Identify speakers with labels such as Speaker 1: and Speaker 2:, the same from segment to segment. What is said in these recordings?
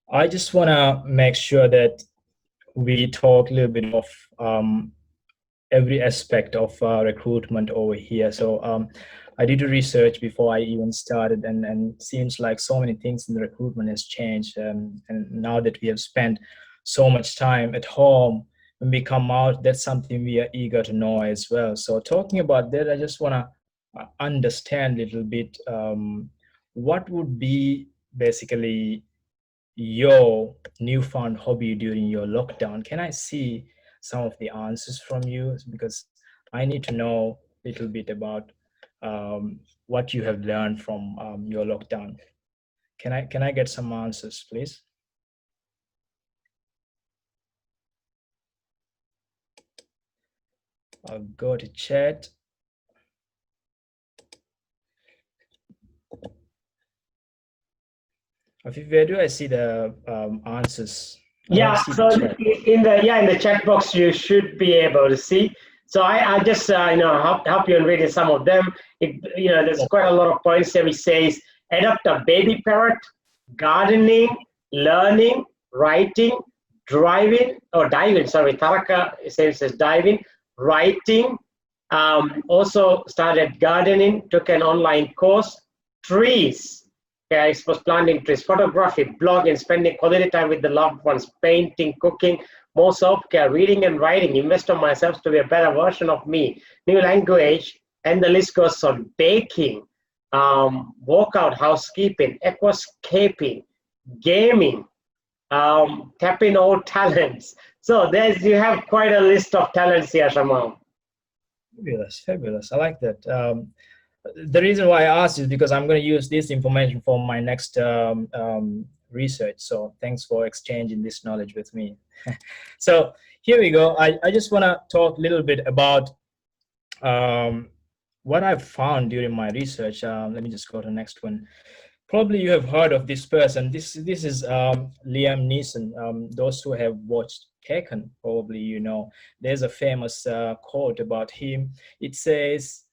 Speaker 1: I just want to make sure that we talk a little bit of every aspect of recruitment over here. So I did the research before I even started, and seems like so many things in the recruitment has changed. And now that we have spent so much time at home, when we come out, that's something we are eager to know as well. So talking about that, I just want to understand a little bit what would be basically your newfound hobby during your lockdown. Can I see some of the answers from you? Because I need to know a little bit about what you have learned from your lockdown. Can I get some answers, please? I'll go to chat. Where do I see the answers?
Speaker 2: Yeah, so in the chat box you should be able to see. So I just help you in reading some of them. There's quite a lot of points there. It says adopt a baby parrot, gardening, learning, writing, diving. Sorry, Taraka says diving, writing. Also started gardening, took an online course, trees. Okay, I suppose planting trees, photography, blogging, spending quality time with the loved ones, painting, cooking, more self-care, reading and writing, invest on myself to be a better version of me, new language, and the list goes on. Baking, workout, housekeeping, aquascaping, gaming, tapping all talents. So you have quite a list of talents here, Shamaam.
Speaker 1: Fabulous. I like that. The reason why I asked is because I'm going to use this information for my next research. So thanks for exchanging this knowledge with me. So here we go. I just want to talk a little bit about what I've found during my research. Let me just go to the next one. Probably you have heard of this person. This is Liam Neeson. Those who have watched Taken, probably you know. There's a famous quote about him. It says,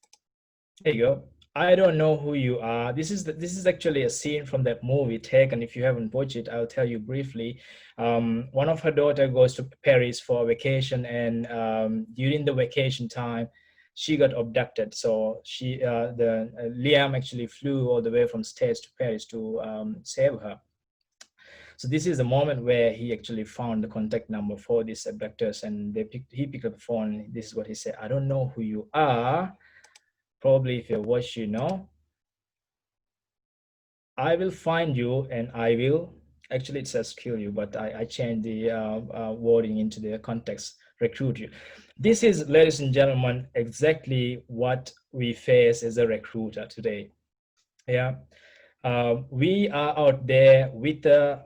Speaker 1: there you go. I don't know who you are. This is actually a scene from that movie Taken. If you haven't watched it, I'll tell you briefly. One of her daughter goes to Paris for a vacation, and during the vacation time, she got abducted. So Liam actually flew all the way from States to Paris to save her. So this is the moment where he actually found the contact number for these abductors, and he picked up the phone. This is what he said: I don't know who you are. Probably if you watch, you know, I will find you and I will, actually it says kill you, but I changed the wording into the context, recruit you. This is, ladies and gentlemen, exactly what we face as a recruiter today. Yeah. We are out there with a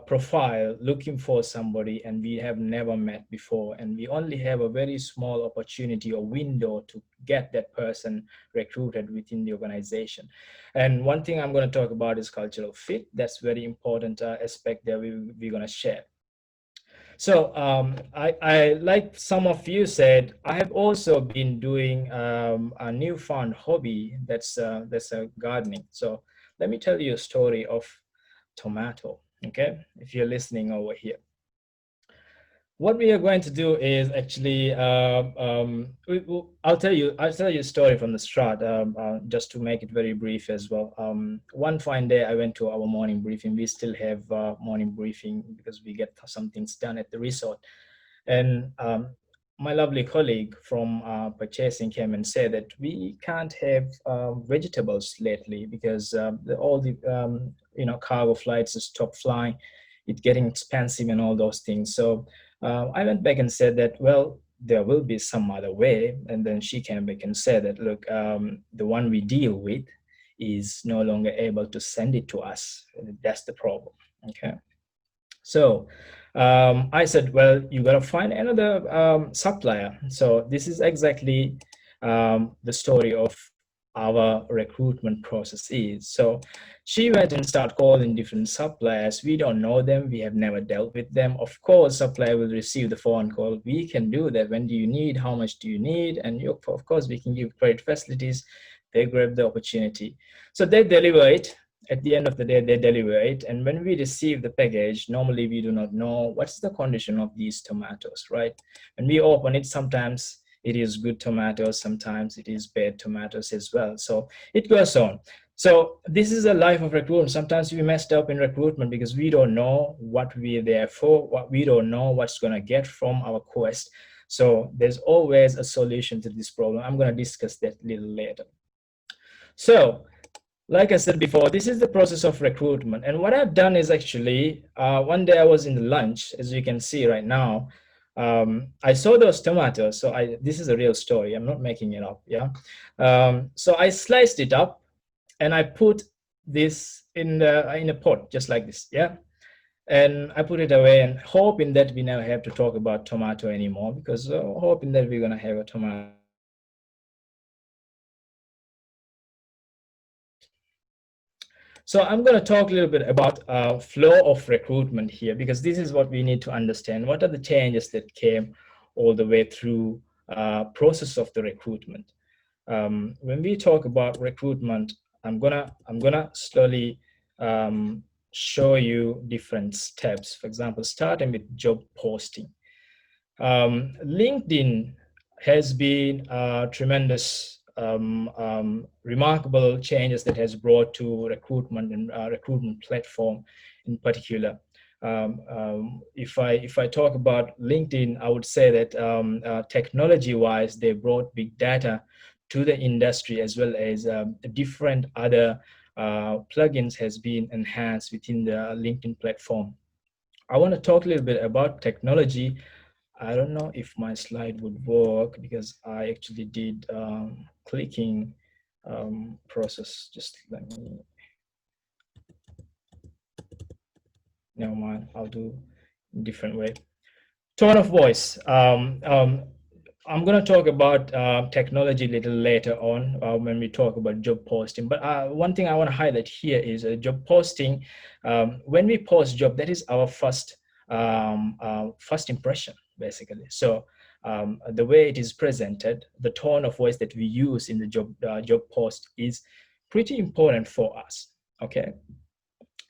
Speaker 1: profile looking for somebody, and we have never met before, and we only have a very small opportunity or window to get that person recruited within the organization. And one thing I'm going to talk about is cultural fit. That's very important aspect that we're going to share. So I like some of you said, I have also been doing a newfound hobby that's gardening. So let me tell you a story of tomato, okay? If you're listening over here. What we are going to do is actually, I'll tell you a story from the start, just to make it very brief as well. One fine day, I went to our morning briefing. We still have morning briefing because we get some things done at the resort. And my lovely colleague from purchasing came and said that we can't have vegetables lately because all the cargo flights have stopped flying. It's getting expensive and all those things. So I went back and said that, well, there will be some other way. And then she came back and said that, look, the one we deal with is no longer able to send it to us. That's the problem. Okay. So I said, well, you got to find another supplier. So this is exactly the story of our recruitment process is. So she went and started calling different suppliers. We don't know them. We have never dealt with them. Of course, supplier will receive the phone call. We can do that. When do you need? How much do you need? And of course, we can give credit facilities. They grab the opportunity. So they deliver it. At the end of the day, they deliver it. And when we receive the package, normally we do not know what's the condition of these tomatoes, right? When we open it, sometimes it is good tomatoes, sometimes it is bad tomatoes as well. So it goes on. So this is a life of recruitment. Sometimes we messed up in recruitment because we don't know what we're there for, what we don't know what's going to get from our quest. So there's always a solution to this problem. I'm going to discuss that a little later. So like I said before, this is the process of recruitment. And what I've done is actually, one day I was in the lunch, as you can see right now. I saw those tomatoes. So this is a real story. I'm not making it up. Yeah. So I sliced it up and I put this in a pot, just like this. Yeah. And I put it away and hoping that we never have to talk about tomato anymore, because hoping that we're going to have a tomato. So I'm going to talk a little bit about flow of recruitment here, because this is what we need to understand. What are the changes that came all the way through process of the recruitment? When we talk about recruitment, I'm gonna slowly show you different steps. For example, starting with job posting. LinkedIn has been tremendous, remarkable changes that has brought to recruitment and recruitment platform in particular. If I talk about LinkedIn, I would say that technology-wise, they brought big data to the industry, as well as different other plugins has been enhanced within the LinkedIn platform. I want to talk a little bit about technology. I don't know if my slide would work because I actually did clicking process. Just let me, never mind, I'll do a different way. Tone of voice. I'm going to talk about technology a little later on when we talk about job posting. But one thing I want to highlight here is job posting. When we post job, that is our first impression, basically. So the way it is presented, the tone of voice that we use in the job post is pretty important for us. Okay,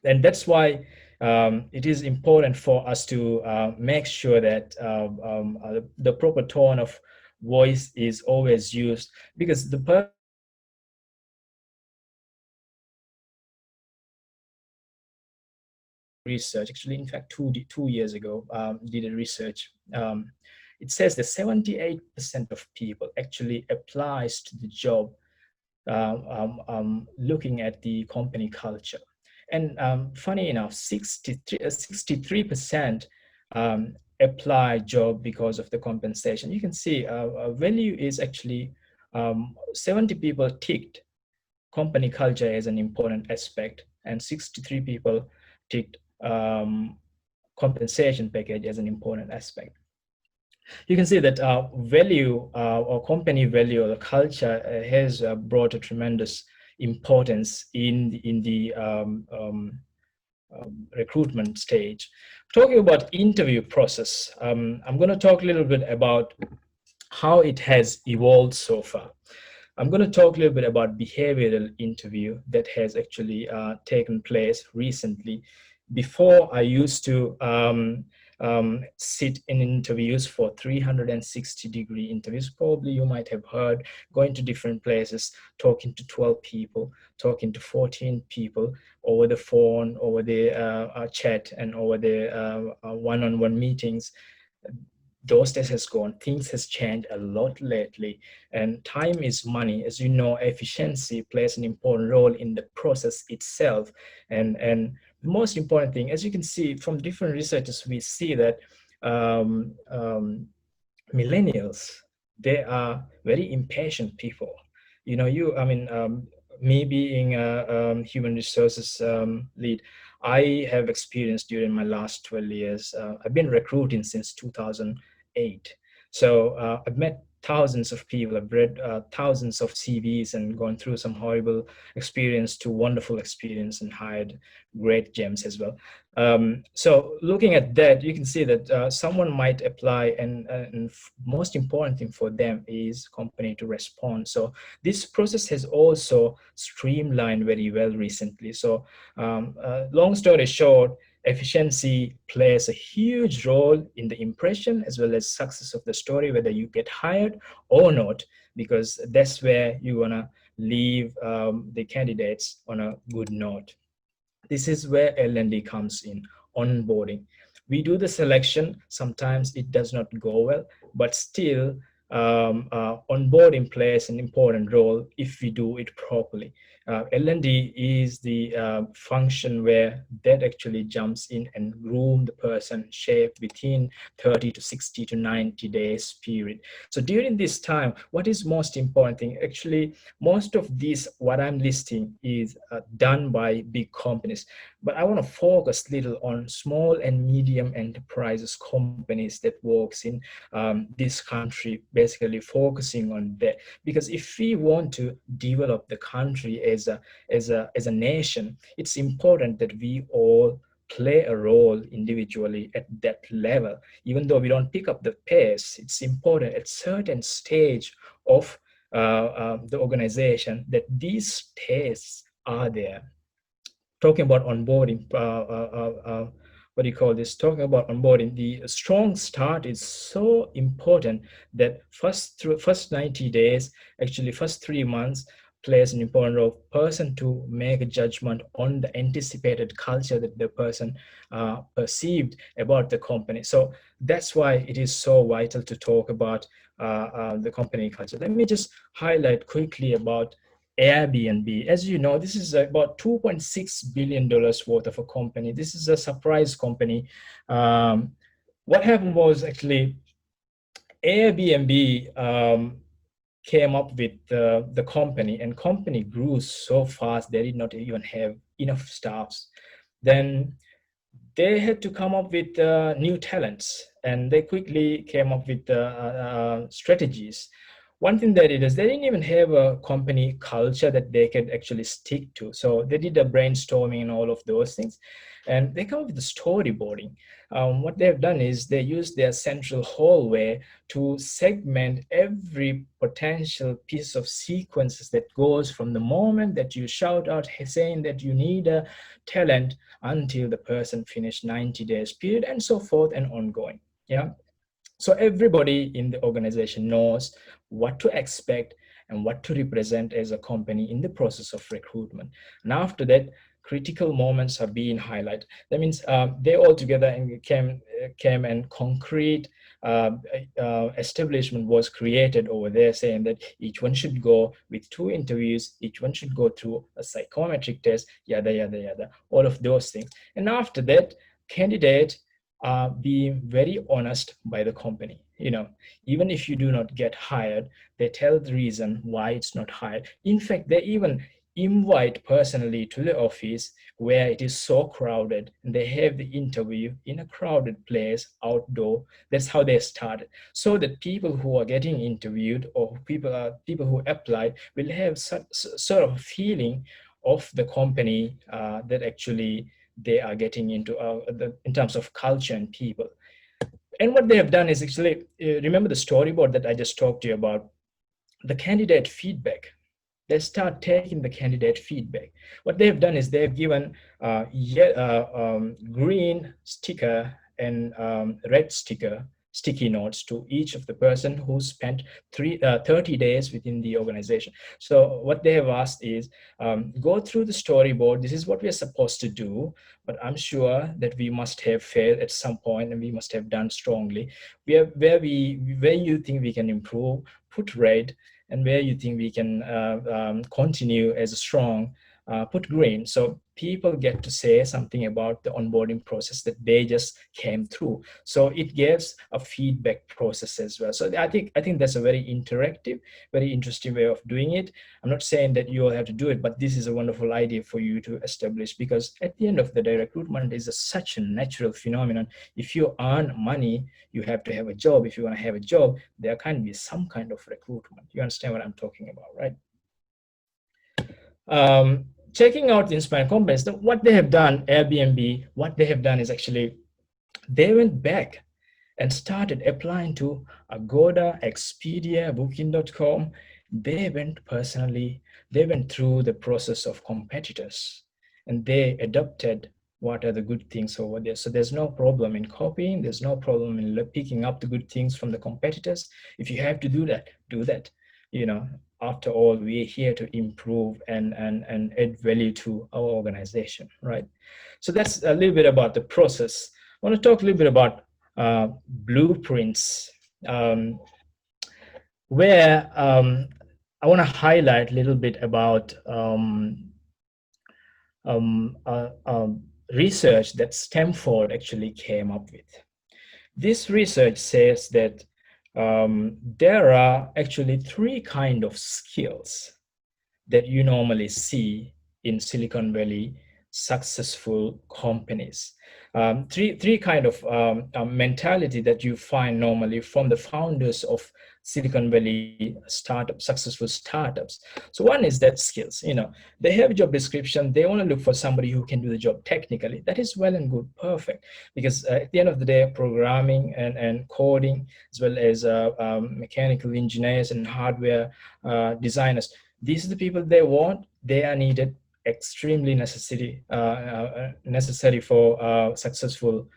Speaker 1: and that's why it is important for us to make sure that the proper tone of voice is always used, because the research, actually, in fact, 2 years ago, did a research. It says that 78% of people actually applies to the job looking at the company culture. And funny enough, 63% apply job because of the compensation. You can see value is actually 70 people ticked company culture as an important aspect, and 63 people ticked compensation package as an important aspect. You can see that value or company value or the culture has brought a tremendous importance in the recruitment stage. Talking about interview process, I'm going to talk a little bit about how it has evolved so far. I'm going to talk a little bit about behavioral interview that has actually taken place recently. Before, I used to sit in interviews for 360-degree interviews. Probably you might have heard, going to different places, talking to 12 people, talking to 14 people over the phone, over the chat, and over the one-on-one meetings. Those days has gone. Things has changed a lot lately, and time is money. As you know, efficiency plays an important role in the process itself. And the most important thing, as you can see from different researches, we see that millennials, they are very impatient people. You know, me being a human resources lead, I have experienced during my last 12 years. I've been recruiting since 2008. So I've met thousands of people. I've read thousands of CVs and gone through some horrible experience to wonderful experience and hired great gems as well. So looking at that, you can see that someone might apply, and most important thing for them is company to respond. So this process has also streamlined very well recently. So long story short, efficiency plays a huge role in the impression as well as success of the story, whether you get hired or not, because that's where you want to leave the candidates on a good note. This is where L&D comes in, onboarding. We do the selection. Sometimes it does not go well, but still onboarding plays an important role if we do it properly. L&D is the function where that actually jumps in and groom the person, shape within 30 to 60 to 90 days period. So during this time, what is most important thing? Actually, most of this, what I'm listing, is done by big companies. But I want to focus little on small and medium enterprises, companies that works in this country, basically focusing on that. Because if we want to develop the country as a nation, it's important that we all play a role individually at that level. Even though we don't pick up the pace, it's important at certain stage of the organization that these tastes are there. Talking about onboarding, what do you call this? Talking about onboarding, the strong start is so important that first 90 days, actually first 3 months, plays an important role. Person to make a judgment on the anticipated culture that the person perceived about the company. So that's why it is so vital to talk about the company culture. Let me just highlight quickly about Airbnb. As you know, this is about $2.6 billion worth of a company. This is a surprise company. What happened was actually Airbnb came up with the company, and company grew so fast they did not even have enough staffs. Then they had to come up with new talents, and they quickly came up with strategies. One thing they did is they didn't even have a company culture that they could actually stick to. So they did a brainstorming and all of those things, and they come up with the storyboarding. What they've done is they use their central hallway to segment every potential piece of sequences that goes from the moment that you shout out saying that you need a talent until the person finished 90 days period, and so forth and ongoing. Yeah. So everybody in the organization knows what to expect and what to represent as a company in the process of recruitment. And after that, critical moments are being highlighted. That means they all together and came and concrete establishment was created over there, saying that each one should go with 2 interviews, each one should go through a psychometric test, yada yada yada, all of those things. And after that, candidate being very honest by the company. Even if you do not get hired, they tell the reason why it's not hired. In fact, they even invite personally to the office where it is so crowded, and they have the interview in a crowded place outdoor. That's how they started, so that people who are getting interviewed or people who applied will have sort of a feeling of the company that actually they are getting into in terms of culture and people. And what they have done is actually, remember the storyboard that I just talked to you about, the candidate feedback. They start taking the candidate feedback. What they have done is they have given green sticker and red sticker sticky notes to each of the person who spent 30 days within the organization. So what they have asked is, go through the storyboard. This is what we are supposed to do, but I'm sure that we must have failed at some point and we must have done strongly. Where you think we can improve, put red, and where you think we can continue as strong, put green. So people get to say something about the onboarding process that they just came through. So it gives a feedback process as well. So I think that's a very interactive, very interesting way of doing it. I'm not saying that you all have to do it, but this is a wonderful idea for you to establish, because at the end of the day, recruitment is such a natural phenomenon. If you earn money, you have to have a job. If you want to have a job, there can be some kind of recruitment. You understand what I'm talking about, right? Checking out the inspiring companies, what they have done, Airbnb, what they have done is actually they went back and started applying to Agoda, Expedia, Booking.com. They went through the process of competitors, and they adopted what are the good things over there. So there's no problem in copying. There's no problem in picking up the good things from the competitors. If you have to do that, do that. You know, after all, we're here to improve and add value to our organization, right? So that's a little bit about the process. I want to talk a little bit about blueprints, where I want to highlight a little bit about um, uh, um, research that Stanford actually came up with. This research says that there are actually three kind of skills that you normally see in Silicon Valley successful companies. Three kind of mentality that you find normally from the founders of Silicon Valley successful startups. So one is that skills. You know, they have a job description. They want to look for somebody who can do the job technically. That is well and good, perfect. Because at the end of the day, programming and coding, as well as mechanical engineers and hardware designers, these are the people they want. They are needed, extremely necessary for successful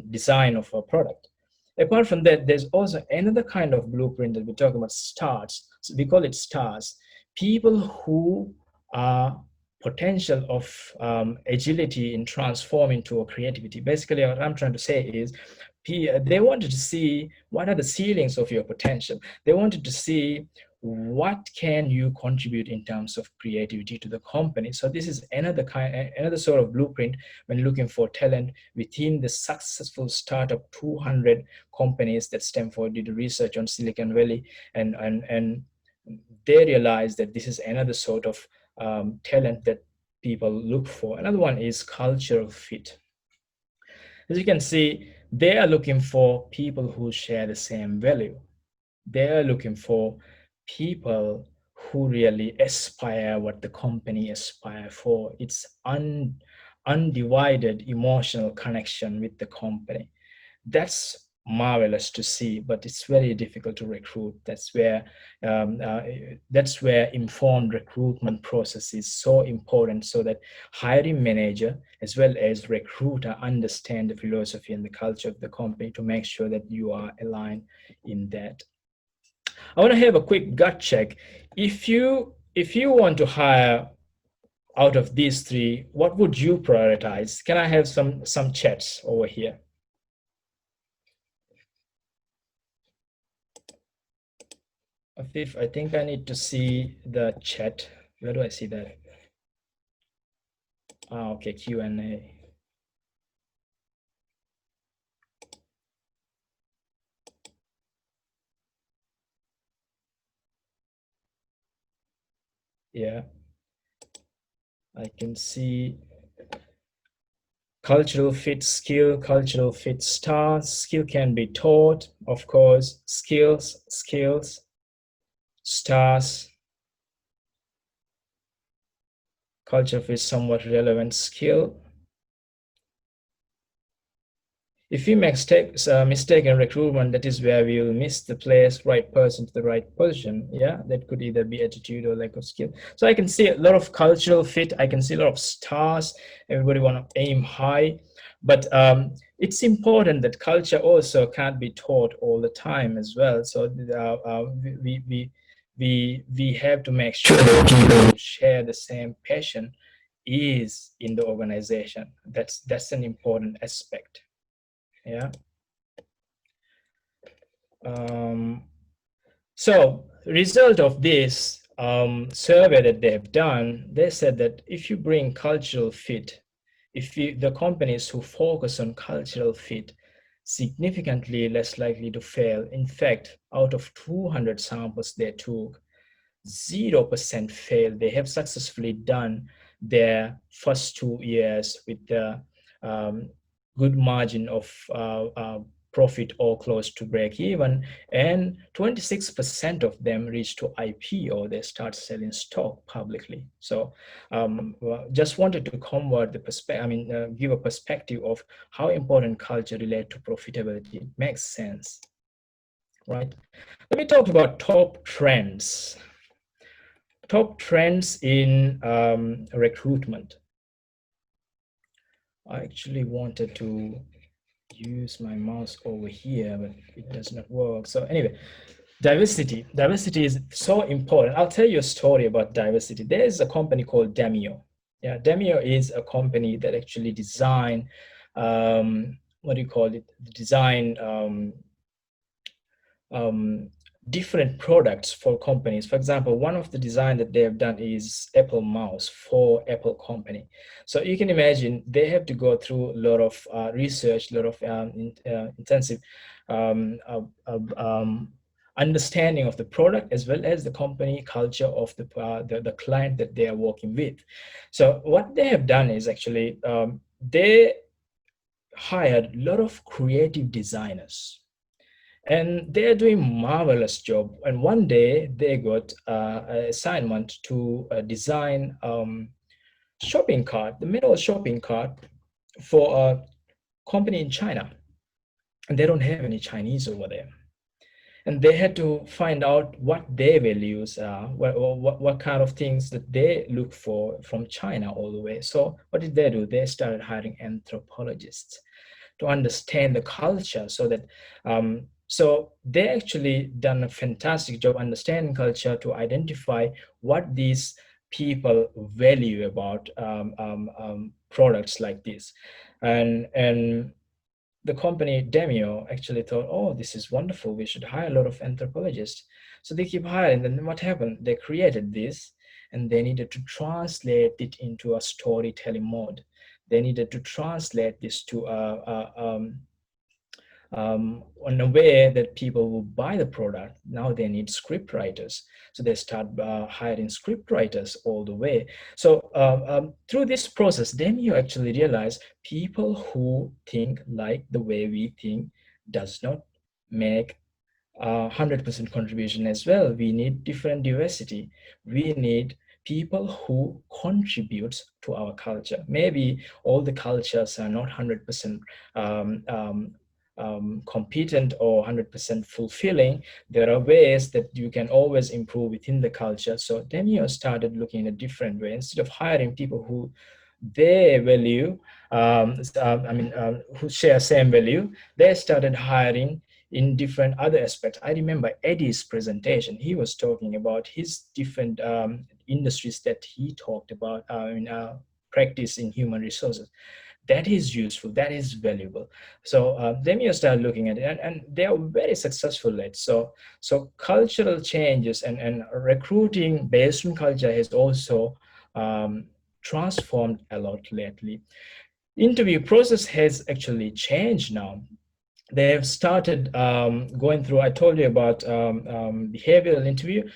Speaker 1: design of a product. Apart from that, there's also another kind of blueprint that we talk about, stars. So we call it stars. People who are potential of agility in transforming to a creativity. Basically, what I'm trying to say is they wanted to see what are the ceilings of your potential. They wanted to see what can you contribute in terms of creativity to the company. So this is another sort of blueprint when looking for talent within the successful startup 200 companies that Stanford did research on Silicon Valley, and they realized that this is another sort of talent that people look for. Another one is cultural fit. As you can see, they are looking for people who share the same value. They are looking for people who really aspire what the company aspire for. It's undivided emotional connection with the company. That's marvelous to see, but it's very difficult to recruit. Um, uh, that's where informed recruitment process is so important, so that hiring manager as well as recruiter understand the philosophy and the culture of the company to make sure that you are aligned in that. I want to have a quick gut check. If you want to hire out of these three, what would you prioritize? Can I have some chats over here? Afif, I think I need to see the chat. Where do I see that? Ah, okay, Q&A. Yeah, I can see cultural fit skill, cultural fit stars. Skill can be taught, of course. Skills, stars. Culture fit somewhat relevant skill. If we make mistake in recruitment, that is where we will miss the place, right person to the right position. Yeah, that could either be attitude or lack of skill. So I can see a lot of cultural fit. I can see a lot of stars. Everybody want to aim high, but it's important that culture also can't be taught all the time as well. So we have to make sure that people share the same passion is in the organization. That's an important aspect. Yeah. So result of this, survey that they have done, they said that if you bring cultural fit, the companies who focus on cultural fit, significantly less likely to fail. In fact, out of 200 samples they took, 0% fail. They have successfully done their first 2 years with the um, good margin of profit or close to break even, and 26% of them reach to IPO. They start selling stock publicly. So just wanted to convert the perspective, give a perspective of how important culture relate to profitability. It makes sense, right? Let me talk about top trends. Top trends in recruitment. I actually wanted to use my mouse over here, but it does not work. So anyway, diversity. Diversity is so important. I'll tell you a story about diversity. There is a company called Demio. Yeah, Demio is a company that actually design, what do you call it? Design different products for companies. For example, one of the design that they have done is Apple mouse for Apple company. So you can imagine they have to go through a lot of research, a lot of intensive understanding of the product, as well as the company culture of the client that they are working with. So what they have done is actually they hired a lot of creative designers, and they're doing marvelous job. And one day they got an assignment to design shopping cart, the middle shopping cart for a company in China, and they don't have any Chinese over there. And they had to find out what their values are, what kind of things that they look for from China all the way. So what did they do? They started hiring anthropologists to understand the culture, so that so they actually done a fantastic job understanding culture to identify what these people value about products like this. And the company Demio actually thought, oh, this is wonderful, we should hire a lot of anthropologists. So they keep hiring. Then what happened? They created this, and they needed to translate it into a storytelling mode. They needed to translate this to in a way that people will buy the product. Now they need script writers. So they start hiring script writers all the way. So through this process, then you actually realize people who think like the way we think does not make 100% contribution as well. We need different diversity. We need people who contribute to our culture. Maybe all the cultures are not 100% competent or 100% fulfilling. There are ways that you can always improve within the culture. So Demio started looking in a different way. Instead of hiring people who they value, who share same value, they started hiring in different other aspects. I remember Eddie's presentation. He was talking about his different industries that he talked about in practice in human resources. That is useful, that is valuable. So then you start looking at it, and they are very successful at. So cultural changes and recruiting based on culture has also transformed a lot lately. Interview process has actually changed now. They have started going through, I told you about behavioral interview.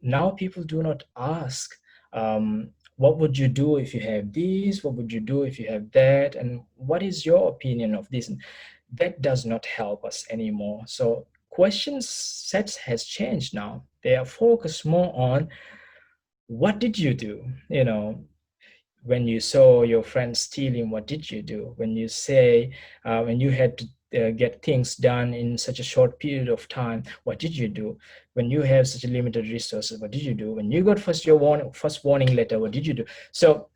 Speaker 1: Now people do not ask, what would you do if you have this? What would you do if you have that? And what is your opinion of this? And that does not help us anymore. So question sets has changed now. They are focused more on what did you do? When you saw your friend stealing, what did you do? When you say, when you had to get things done in such a short period of time, what did you do? When you have such a limited resources, what did you do? When you got first warning letter, what did you do? So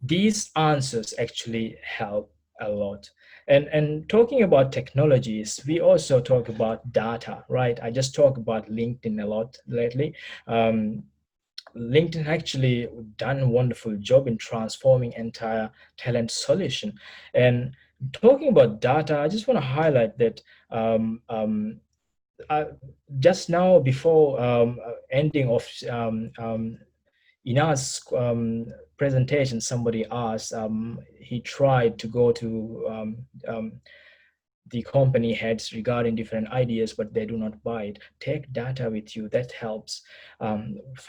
Speaker 1: these answers actually help a lot. And talking about technologies, we also talk about data, right? I just talk about LinkedIn a lot lately. LinkedIn actually done a wonderful job in transforming entire talent solution. And talking about data, I just want to highlight that just now before ending of Ina's presentation, somebody asked, he tried to go to the company heads regarding different ideas, but they do not buy it. Take data with you, that helps.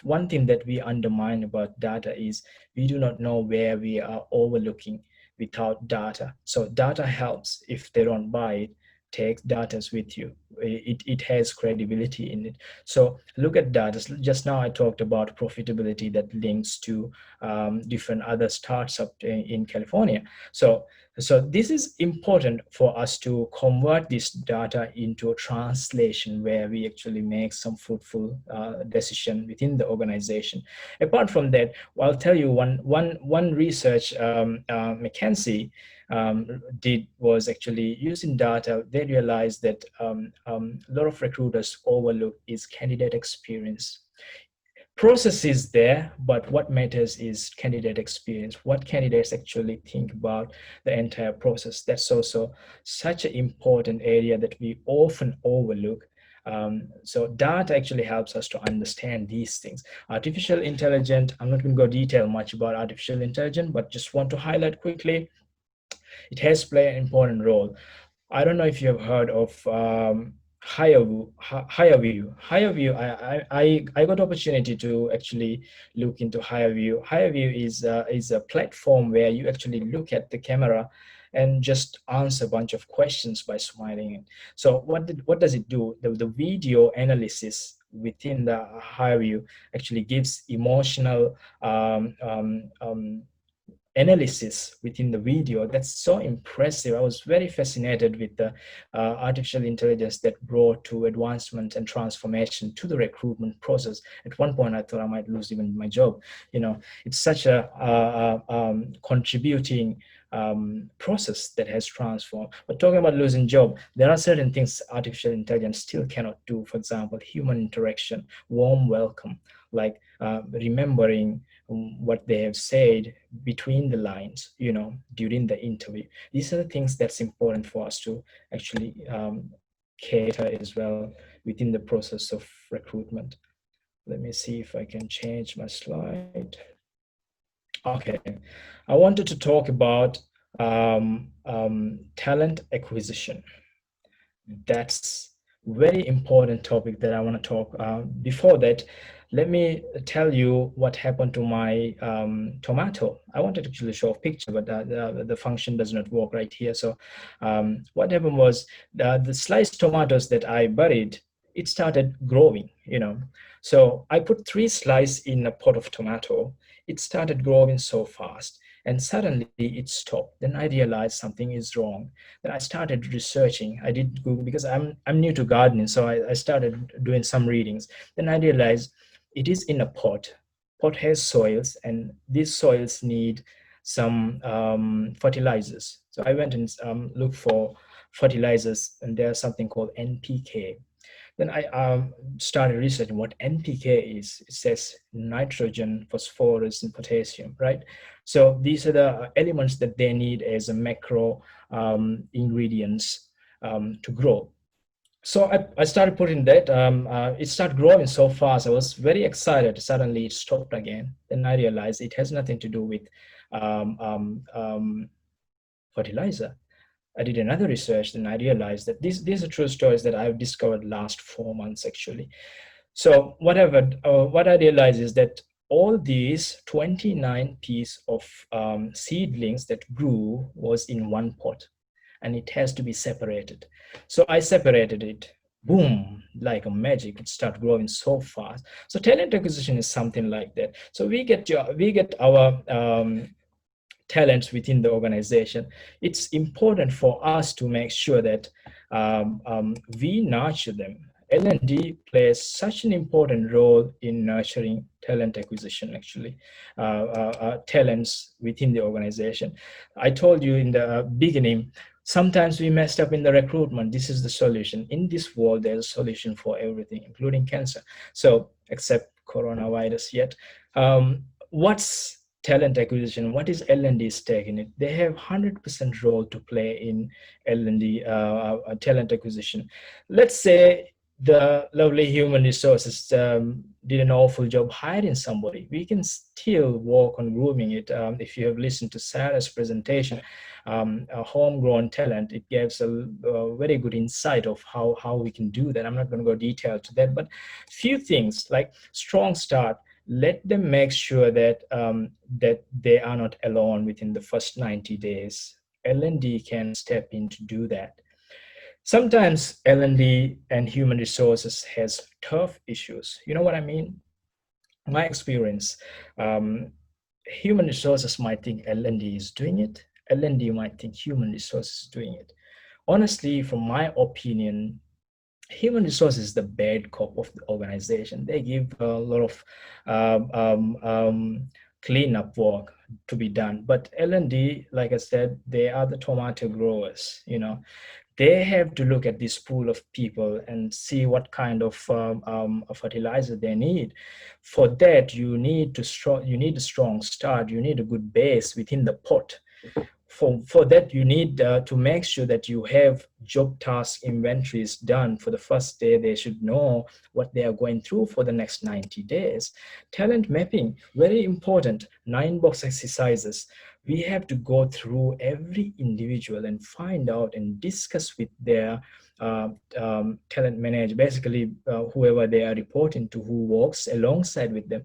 Speaker 1: One thing that we undermine about data is we do not know where we are overlooking without data. So data helps. If they don't buy it, take data with you. It has credibility in it. So look at data. Just now I talked about profitability that links to different other startups in California. So this is important for us to convert this data into a translation where we actually make some fruitful decision within the organization. Apart from that, I'll tell you one research McKinsey did was actually using data. They realized that a lot of recruiters overlook is candidate experience. Process is there, but what matters is candidate experience, what candidates actually think about the entire process. That's also such an important area that we often overlook. So data actually helps us to understand these things. Artificial intelligence, I'm not going to go detail much about artificial intelligence, but just want to highlight quickly, it has played an important role. I don't know if you have heard of Higher View. I got opportunity to actually look into Higher View. Higher View is a platform where you actually look at the camera and just answer a bunch of questions by smiling. So what does it do? The video analysis within the Higher View actually gives emotional analysis within the video. That's so impressive. I was very fascinated with the artificial intelligence that brought to advancement and transformation to the recruitment process. At one point I thought I might lose even my job. It's such a contributing process that has transformed. But talking about losing job, there are certain things artificial intelligence still cannot do. For example, human interaction, warm welcome, like remembering what they have said between the lines, during the interview. These are the things that's important for us to actually cater as well within the process of recruitment. Let me see if I can change my slide. Okay, I wanted to talk about talent acquisition. That's very important topic that I want to talk. Before that, let me tell you what happened to my tomato. I wanted to actually show a picture, but the function does not work right here. So what happened was the sliced tomatoes that I buried, it started growing. So I put 3 slices in a pot of tomato. It started growing so fast, and suddenly it stopped. Then I realized something is wrong. Then I started researching. I did Google because I'm new to gardening, so I started doing some readings. Then I realized it is in a pot. Pot has soils, and these soils need some fertilizers. So I went and looked for fertilizers, and there's something called NPK. Then I started researching what NPK is. It says nitrogen, phosphorus, and potassium, right? So these are the elements that they need as a macro ingredients to grow. So I started putting that. It started growing so fast. I was very excited. Suddenly it stopped again. Then I realized it has nothing to do with um, um, um, fertilizer. I did another research, then I realized that these are true stories that I've discovered last 4 months actually. So what I realized is that all these 29 pieces of seedlings that grew was in one pot, and it has to be separated. So I separated it. Boom, like a magic, it started growing so fast. So talent acquisition is something like that. So we get our talents within the organization. It's important for us to make sure that we nurture them. L&D plays such an important role in nurturing talent acquisition, actually, talents within the organization. I told you in the beginning, sometimes we messed up in the recruitment. This is the solution. In this world, there's a solution for everything, including cancer. So, except coronavirus yet. What's talent acquisition? What is L&D stake in it? They have 100% role to play in L&D talent acquisition. Let's say the lovely human resources did an awful job hiring somebody. We can still work on grooming it. If you have listened to Sarah's presentation, a homegrown talent, it gives a very good insight of how we can do that. I'm not going to go detail to that, but few things like strong start. Let them make sure that that they are not alone within the first 90 days. L&D can step in to do that. Sometimes L&D and human resources has tough issues. You know what I mean? My experience, um, human resources might think L&D is doing it. L&D might think human resources is doing it. Honestly, from my opinion, human resources is the bad cop of the organization. They give a lot of um, um, um, cleanup work to be done. But L&D, like I said, they are the tomato growers. They have to look at this pool of people and see what kind of fertilizer they need. For that, you need a strong start. You need a good base within the pot. For that, you need to make sure that you have job task inventories done for the first day. They should know what they are going through for the next 90 days. Talent mapping, very important. 9-box exercises. We have to go through every individual and find out and discuss with their talent manager, basically whoever they are reporting to, who works alongside with them,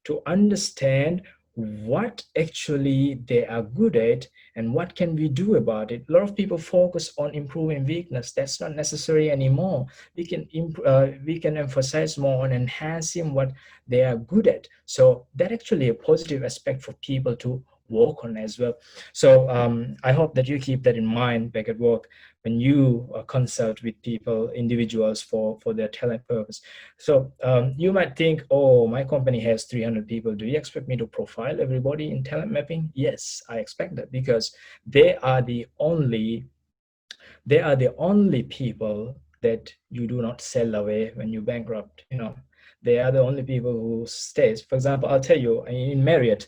Speaker 1: to understand what actually they are good at and what can we do about it. A lot of people focus on improving weakness. That's not necessary anymore. We can emphasize more on enhancing what they are good at. So that actually a positive aspect for people to work on as well. So I hope that you keep that in mind back at work when you consult with people, individuals for their talent purpose. So you might think, oh, my company has 300 people. Do you expect me to profile everybody in talent mapping? Yes, I expect that, because they are the only people that you do not sell away when you bankrupt. They are the only people who stays. For example, I'll tell you, in Marriott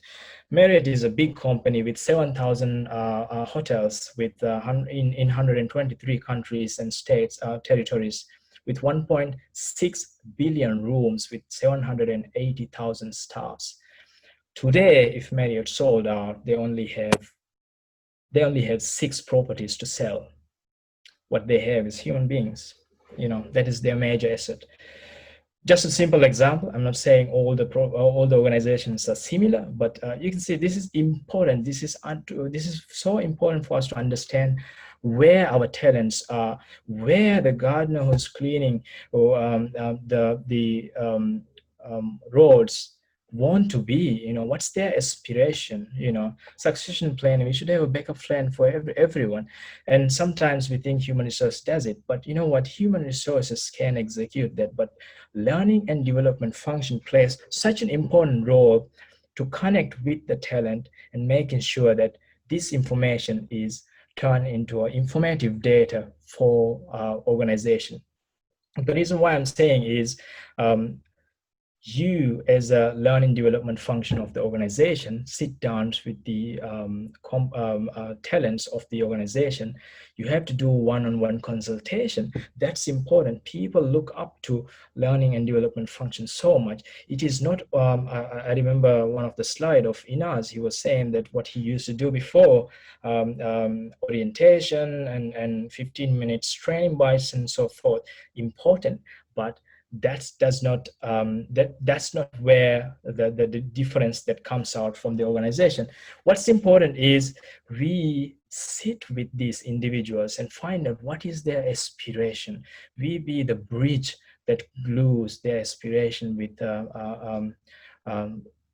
Speaker 1: is a big company with 7,000 hotels with in 123 countries and states, territories, with 1.6 billion rooms with 780,000 staffs. Today, if Marriott sold out, they only have 6 properties to sell. What they have is human beings. That is their major asset. Just a simple example. I'm not saying all the organizations are similar, but you can see this is important. This is so important for us to understand where our talents are, where the gardener who's cleaning or the roads want to be. What's their aspiration. Succession planning, we should have a backup plan for everyone. And sometimes we think human resource does it, but you know what, human resources can execute that, but learning and development function plays such an important role to connect with the talent and making sure that this information is turned into informative data for our organization. The reason why I'm saying is um, you, as a learning development function of the organization, sit down with the talents of the organization. You have to do one-on-one consultation. That's important. People look up to learning and development function so much. It is not I remember one of the slide of Inaz. He was saying that what he used to do before, orientation and 15 minutes training bites and so forth, important, but that's not where the difference that comes out from the organization. What's important is we sit with these individuals and find out what is their aspiration. We be the bridge that glues their aspiration with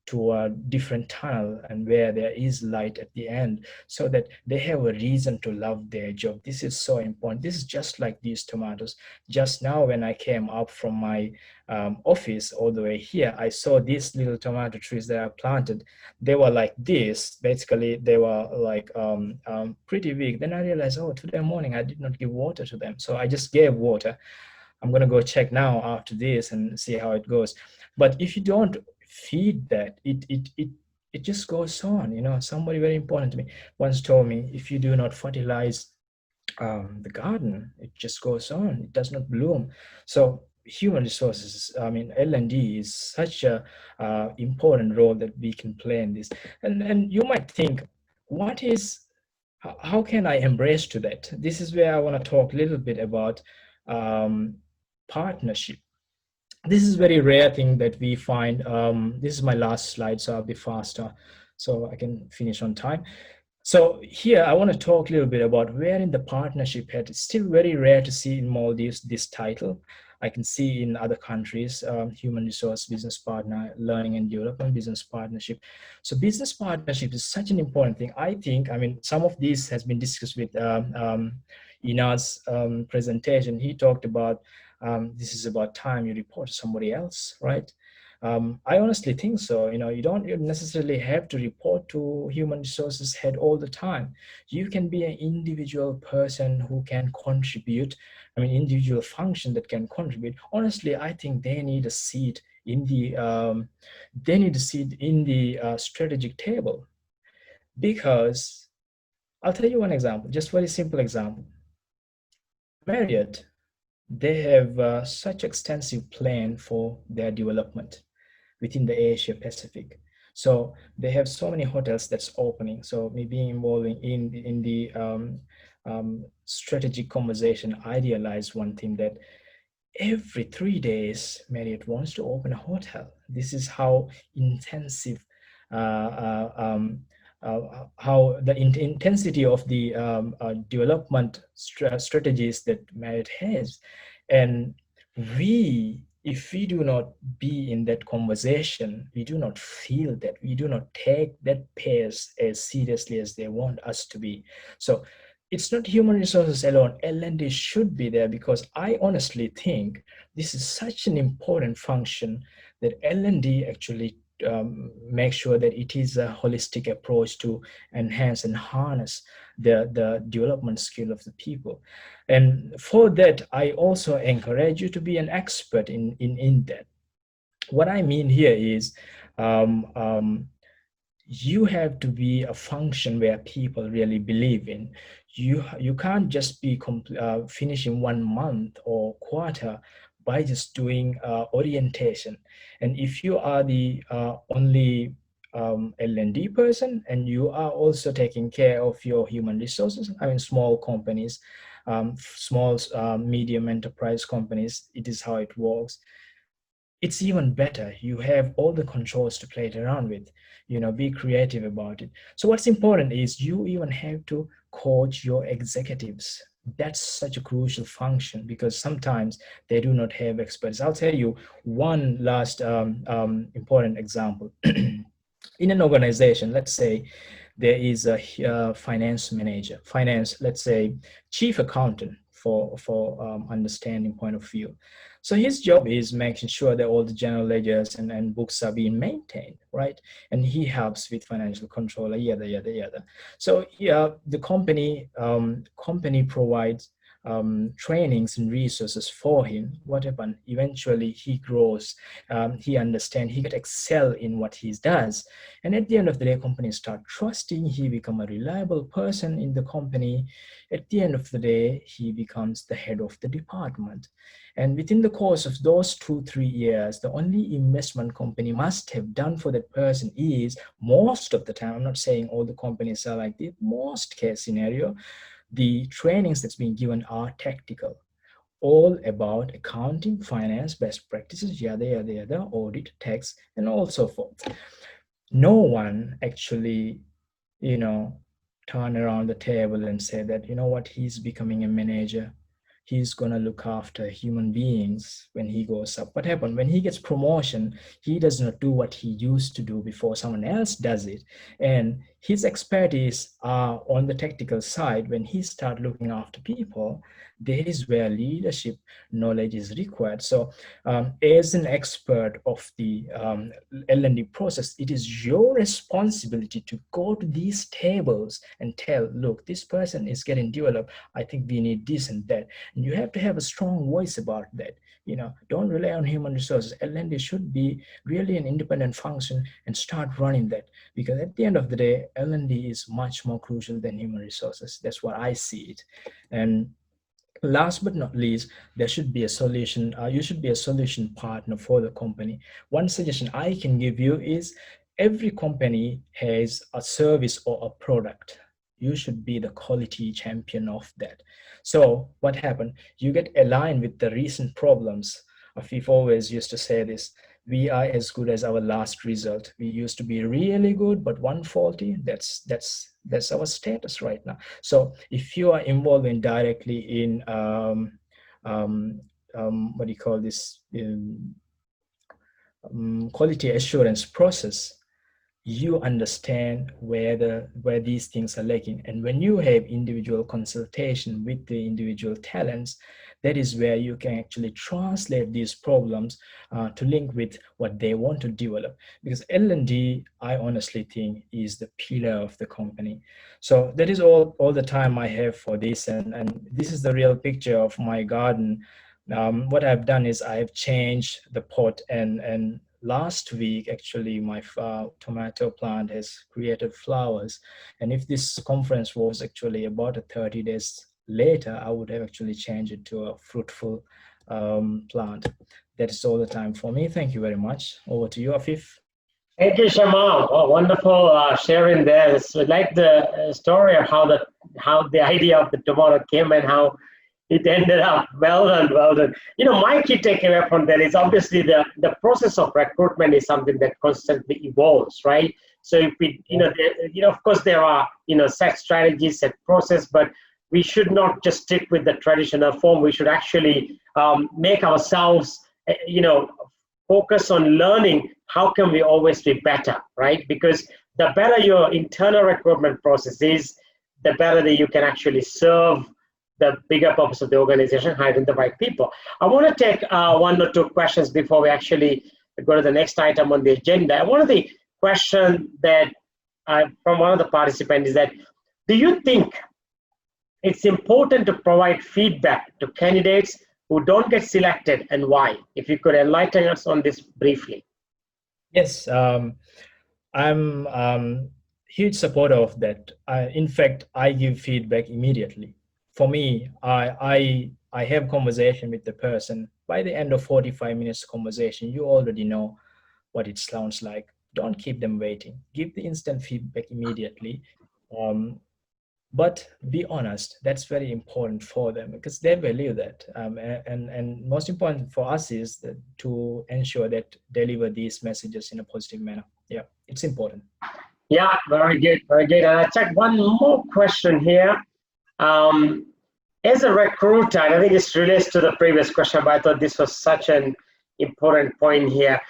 Speaker 1: to a different tunnel, and where there is light at the end, so that they have a reason to love their job. This is so important. This is just like these tomatoes. Just now, when I came up from my office all the way here, I saw these little tomato trees that I planted. They were like this. Basically, they were like pretty big. Then I realized, oh, today morning I did not give water to them. So I just gave water. I'm going to go check now after this and see how it goes. But if you don't feed that, it just goes on. Somebody very important to me once told me, if you do not fertilize the garden, it just goes on. It does not bloom. So human resources, I mean, L&D is such a important role that we can play in this. And you might think, what is, how can I embrace to that? This is where I want to talk a little bit about partnership. This is very rare thing that we find. This is my last slide, so I'll be faster so I can finish on time. So here I want to talk a little bit about where in the partnership head. It's still very rare to see in Maldives this title. I can see in other countries, human resource business partner, learning and development business partnership. So business partnership is such an important thing. I think, I mean, some of these has been discussed with Ina's presentation. He talked about this is about time you report to somebody else, right? I honestly think so. You don't necessarily have to report to human resources head all the time. You can be an individual person who can contribute. I mean, individual function that can contribute. Honestly, I think they need a seat in the strategic table, because I'll tell you one example, just very simple example. Marriott, they have such extensive plan for their development within the Asia Pacific. So they have so many hotels that's opening. So me being involving in the strategic conversation, I realized one thing, that every 3 days Marriott wants to open a hotel. This is how intensive, how the intensity of the development strategies that Marriott has. And if we do not be in that conversation, we do not feel that, we do not take that pace as seriously as they want us to be. So it's not human resources alone. L&D should be there, because I honestly think this is such an important function that L&D actually make sure that it is a holistic approach to enhance and harness the development skill of the people. And for that, I also encourage you to be an expert in that. What I mean here is, you have to be a function where people really believe in. You can't just be finishing 1 month or quarter by just doing orientation. And if you are the only L&D person, and you are also taking care of your human resources, I mean, small companies, small medium enterprise companies, it is how it works. It's even better. You have all the controls to play it around with, be creative about it. So what's important is you even have to coach your executives. That's such a crucial function, because sometimes they do not have experts. I'll tell you one last important example. In an organization, let's say there is a finance manager, let's say chief accountant, for understanding point of view. So his job is making sure that all the general ledgers and books are being maintained, right? And he helps with financial control, yada yada yada. So yeah, the company provides trainings and resources for him. What happened? Eventually, he grows. He understands. He can excel in what he does. And at the end of the day, companies start trusting. He become a reliable person in the company. At the end of the day, he becomes the head of the department. And within the course of those 2-3 years, the only investment company must have done for that person is, most of the time, I'm not saying all the companies are like this, most case scenario, the trainings that's being given are tactical, all about accounting, finance, best practices, yada, yada, yada, audit, tax, and all so forth. No one actually, turn around the table and say that, what, he's becoming a manager. He's going to look after human beings when he goes up. What happened? When he gets promotion, he does not do what he used to do before. Someone else does it. And his expertise are on the tactical side. When he starts looking after people, there is where leadership knowledge is required. So as an expert of the L&D process, it is your responsibility to go to these tables and tell, look, this person is getting developed. I think we need this and that. And you have to have a strong voice about that. Don't rely on human resources. L&D should be really an independent function and start running that, because at the end of the day, L&D is much more crucial than human resources. That's what I see it. And Last but not least, there should be a solution. You should be a solution partner for the company. One suggestion I can give you is every company has a service or a product. You should be the quality champion of that. So what happened? You get aligned with the recent problems. We've always used to say this. We are as good as our last result. We used to be really good, but 140, that's our status right now. So if you are involved directly in what do you call this, quality assurance process, you understand where these things are lacking. And when you have individual consultation with the individual talents, that is where you can actually translate these problems to link with what they want to develop. Because L&D, I honestly think, is the pillar of the company. So that is all the time I have for this. And this is the real picture of my garden. What I've done is I've changed the pot, and last week actually my tomato plant has created flowers. And if this conference was actually about 30 days later, I would have actually changed it to a fruitful plant. That is all the time for me. Thank you very much. Over to you, Afif.
Speaker 2: Thank you, Shama. Oh, wonderful sharing there. It's like the story of how the idea of the tomato came and how it ended up. Well done, well done. You know, my key takeaway from that is obviously the process of recruitment is something that constantly evolves, right? So if we, of course there are, set strategies, set process, but we should not just stick with the traditional form. We should actually make ourselves, focus on learning how can we always be better, right? Because the better your internal recruitment process is, the better that you can actually serve the bigger purpose of the organization, hiring the right people. I want to take one or two questions before we actually go to the next item on the agenda. And one of the questions that from one of the participants is that, do you think it's important to provide feedback to candidates who don't get selected, and why? If you could enlighten us on this briefly.
Speaker 1: Yes, I'm huge supporter of that. In fact, I give feedback immediately. For me, I have conversation with the person. By the end of 45 minutes conversation, you already know what it sounds like. Don't keep them waiting. Give the instant feedback immediately. But be honest, that's very important for them because they value that. And most important for us is to ensure that deliver these messages in a positive manner. Yeah, it's important.
Speaker 2: Yeah, very good, very good. And I check one more question here. As a recruiter, and I think this relates to the previous question, but I thought this was such an important point here.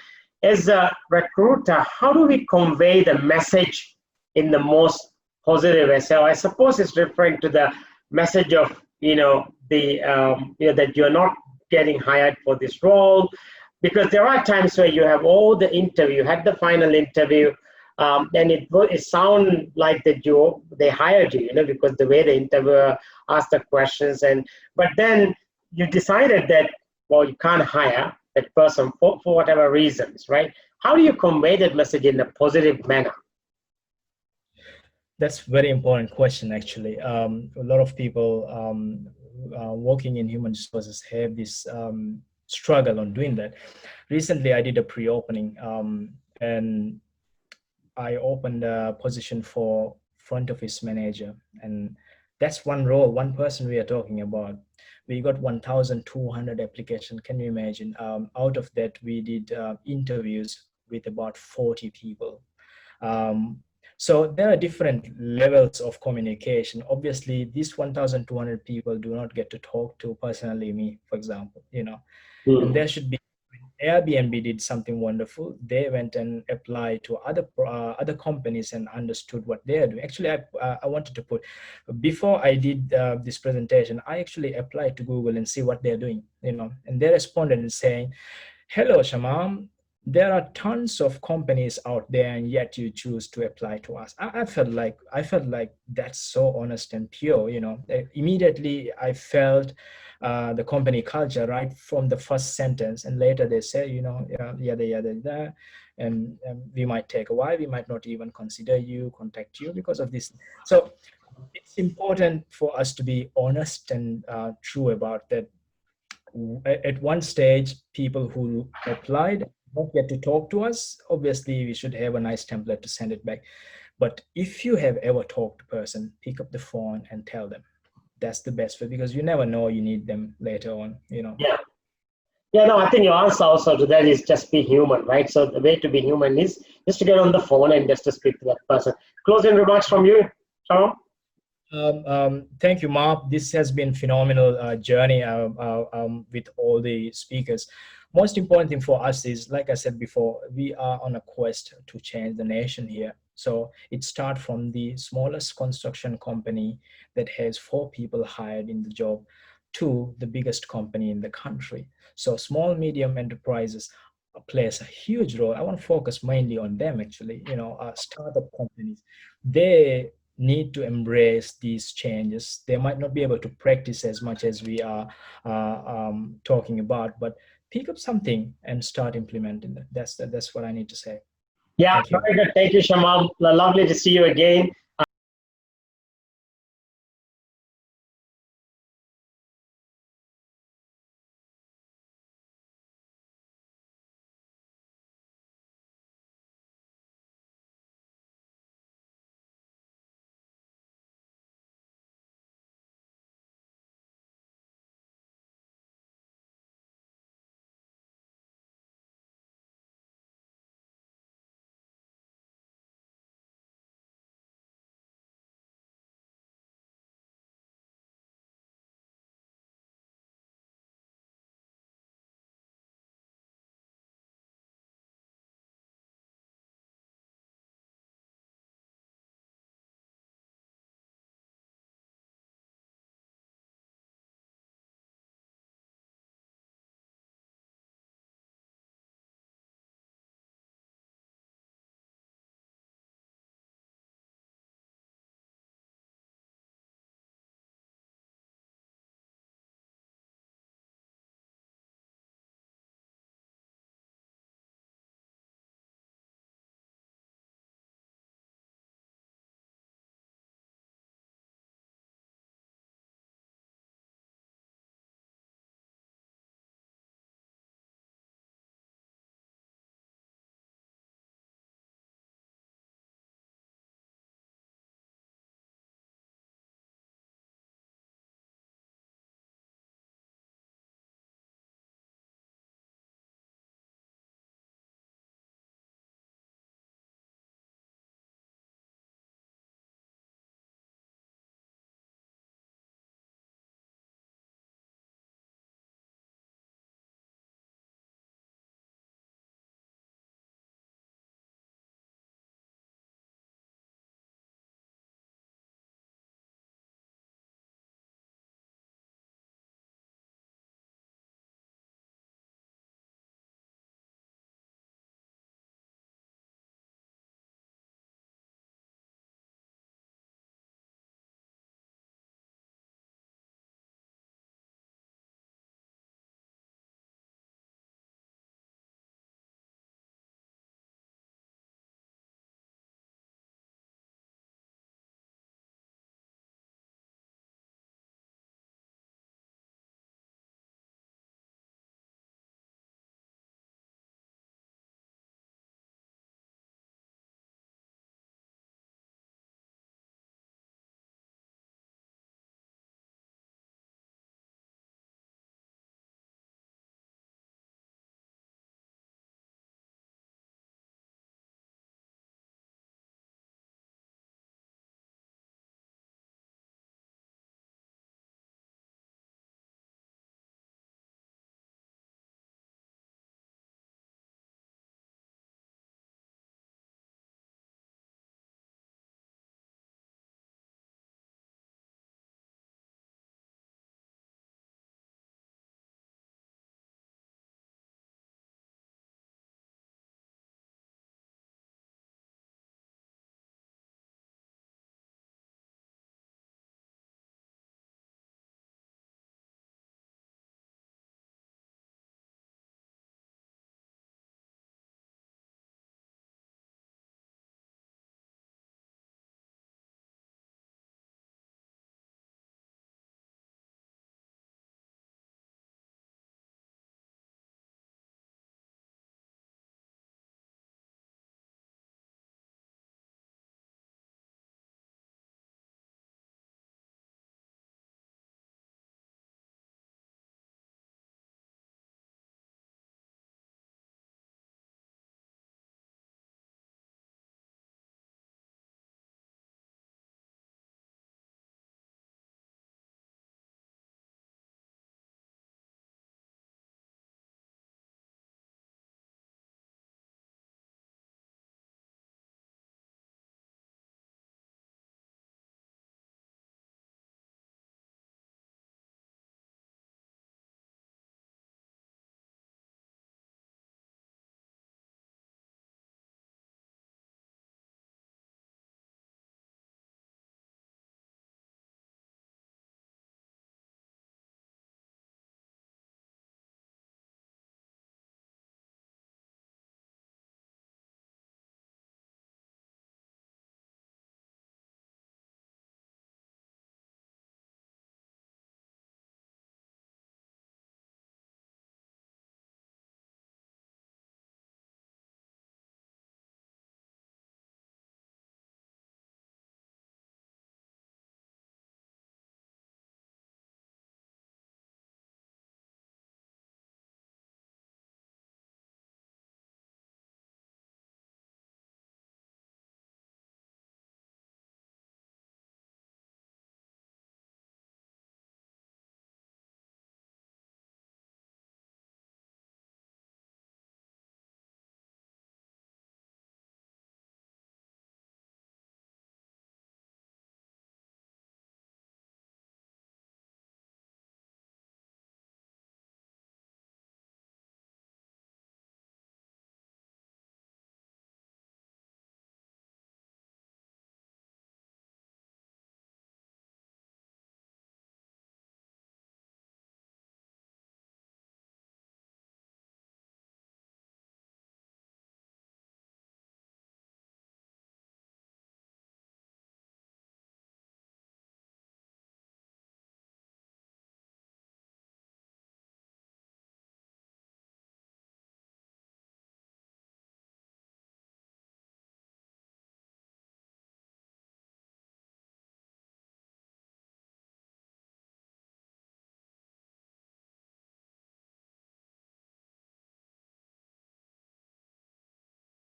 Speaker 2: As a recruiter, how do we convey the message in the most positive way? So I suppose it's referring to the message of, that you're not getting hired for this role, because there are times where you have all the interview, you had the final interview, and it sounds like that they hired you, because the way the interviewer asked the questions, but then you decided that, well, you can't hire that person for whatever reasons, right? How do you convey that message in a positive manner?
Speaker 1: That's a very important question, actually. A lot of people working in human resources have this struggle on doing that. Recently, I did a pre-opening and I opened a position for front office manager, and that's one role, one person we are talking about. We got 1,200 applications. Can you imagine? Out of that, we did interviews with about 40 people. So there are different levels of communication. Obviously, these 1,200 people do not get to talk to personally me, for example, and there should be. Airbnb did something wonderful. They went and applied to other companies and understood what they are doing. Actually, I wanted to put, before I did this presentation, I actually applied to Google and see what they're doing, and they responded and saying, "Hello, Shamaam. There are tons of companies out there, and yet you choose to apply to us." I felt like that's so honest and pure. Immediately I felt the company culture right from the first sentence, and later they say, yada yada yada, and we might take a while, we might not even consider you, contact you because of this. So It's important for us to be honest and true about that. At one stage, people who applied don't get to talk to us. Obviously, we should have a nice template to send it back. But if you have ever talked to a person, pick up the phone and tell them. That's the best way, because you never know you need them later on, you know.
Speaker 2: Yeah. Yeah, no, I think your answer also to that is just be human, right? So the way to be human is just to get on the phone and just to speak to that person. Closing remarks from you, Sharon?
Speaker 1: Thank you, Mark. This has been phenomenal journey with all the speakers. Most important thing for us is, like I said before, we are on a quest to change the nation here. So it starts from the smallest construction company that has 4 people hired in the job to the biggest company in the country. So small, medium enterprises plays a huge role. I want to focus mainly on them actually. You know, startup companies. They need to embrace these changes. They might not be able to practice as much as we are talking about, but pick up something and start implementing it. That's what I need to say.
Speaker 2: Yeah,
Speaker 1: Thank you.
Speaker 2: very good. Thank you, Shamal. Lovely to see you again.